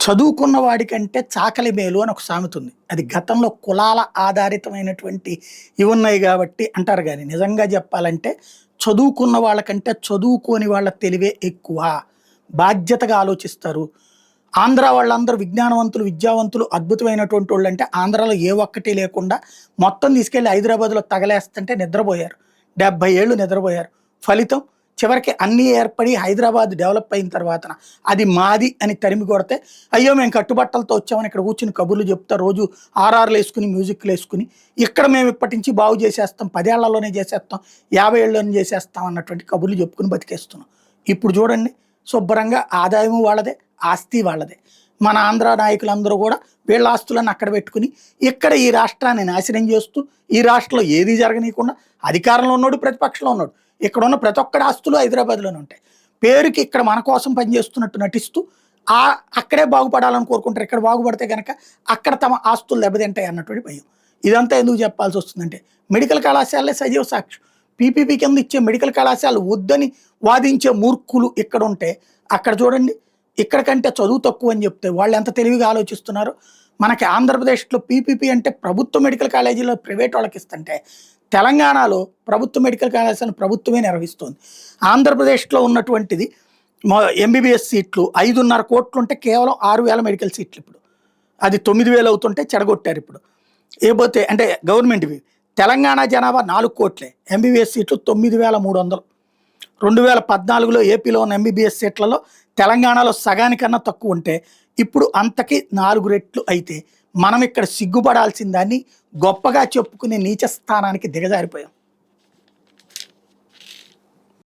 చదువుకున్న వాడికంటే చాకలి మేలు అని ఒక సామెత ఉంది. అది గతంలో కులాల ఆధారితమైనటువంటి ఇవి ఉన్నాయి గాబట్టి అంటారు గానీ, నిజంగా జెప్పాలంటే చదువుకున్న వాళ్ళకంటే చదువుకోని వాళ్ళ తెలివే ఎక్కువ. బాధ్యతగా ఆలోచిస్తారు. ఆంధ్ర వాళ్ళందరూ విజ్ఞానవంతులు, విద్యావంతులు, అద్భుతమైనటువంటోళ్ళంటే ఆంధ్రాలో ఏ ఒక్కటి లేకుండా మొత్తం తీసుకెళ్ళి హైదరాబాద్‌లో తగలేస్తంటే నిద్రబోయారు. 70 ఏళ్ళు నిద్రబోయారు. ఫలితం చివరికి అన్నీ ఏర్పడి హైదరాబాద్ డెవలప్ అయిన తర్వాతన అది మాది అని తరిమి కొడితే, అయ్యో! మేము కట్టుబట్టలతో వచ్చామని ఇక్కడ కూర్చొని కబుర్లు చెప్తా రోజు ఆర్ఆర్‌లేసుకొని, మ్యూజిక్‌లేసుకొని, ఇక్కడ మేము ఇప్పటి నుంచి బాగు చేసేస్తాం, 10 ఏళ్లలోనే చేసేస్తాం, 50 ఏళ్లలోనే చేసేస్తాం అన్నటువంటి కబుర్లు చెప్పుకొని బతికేస్తున్నాం. ఇప్పుడు చూడండి శుభ్రంగా ఆదాయము వాళ్ళదే, ఆస్తి వాళ్ళదే. మన ఆంధ్ర నాయకులందరూ కూడా వీళ్ళ ఆస్తులను అక్కడ పెట్టుకుని, ఇక్కడ ఈ రాష్ట్రాన్ని నాశనం చేస్తూ, ఈ రాష్ట్రంలో ఏది జరగనీయకుండా అధికారంలో ఉన్నోడు, ప్రతిపక్షంలో ఉన్నాడు. ఇక్కడున్న ప్రతి ఒక్కడి ఆస్తులు హైదరాబాద్‌లోనే ఉంటాయి. పేరుకి ఇక్కడ మన కోసం పనిచేస్తున్నట్టు నటిస్తూ, అక్కడే బాగుపడాలని కోరుకుంటారు. ఇక్కడ బాగుపడితే గనక అక్కడ తమ ఆస్తులు దెబ్బతింటాయి అన్నటువంటి భయం. ఇదంతా ఎందుకు చెప్పాల్సొస్తుందంటే, మెడికల్ కళాశాలలే సజీవ సాక్ష్యం. పీపీపీ కింద ఇచ్చే మెడికల్ కళాశాలలు వద్దని వాదించే మూర్ఖులు ఇక్కడుంటే, అక్కడ చూడండి ఇక్కడ కంటే చదువు తక్కువని చెప్తే వాళ్ళెంత తెలివిగా ఆలోచిస్తున్నారో. మనకి ఆంధ్రప్రదేశ్‌లో పీపీపీ అంటే ప్రభుత్వ మెడికల్ కాలేజీలో ప్రైవేట్ వాళ్ళకిస్తంటే, తెలంగాణలో ప్రభుత్వ మెడికల్ కళాశాలను ప్రభుత్వమే నిర్వహిస్తోంది. ఆంధ్రప్రదేశ్‌లో ఉన్నటువంటిది ఎంబీబీఎస్ సీట్లు 5.5 కోట్లుంటే కేవలం 6,000 మెడికల్ సీట్లు ఇప్పుడు. అది 9,000 అవుతుంటే చెడగొట్టారిప్పుడు. ఏపోతే అంటే గవర్నమెంట్‌వి. తెలంగాణ జనాభా 4 కోట్లే. ఎంబీబీఎస్ సీట్లు 9,300. 2014లో ఏపీలో ఉన్న ఎంబీబీఎస్ సీట్లలో తెలంగాణలో సగానికన్నా తక్కువ ఉంటే, ఇప్పుడు అంతకి 4 రెట్లు అయితే, మనం ఇక్కడ సిగ్గుపడాల్సిన దాన్ని గొప్పగా చెప్పుకునే నీచ స్థానానికి దిగజారిపోయాం.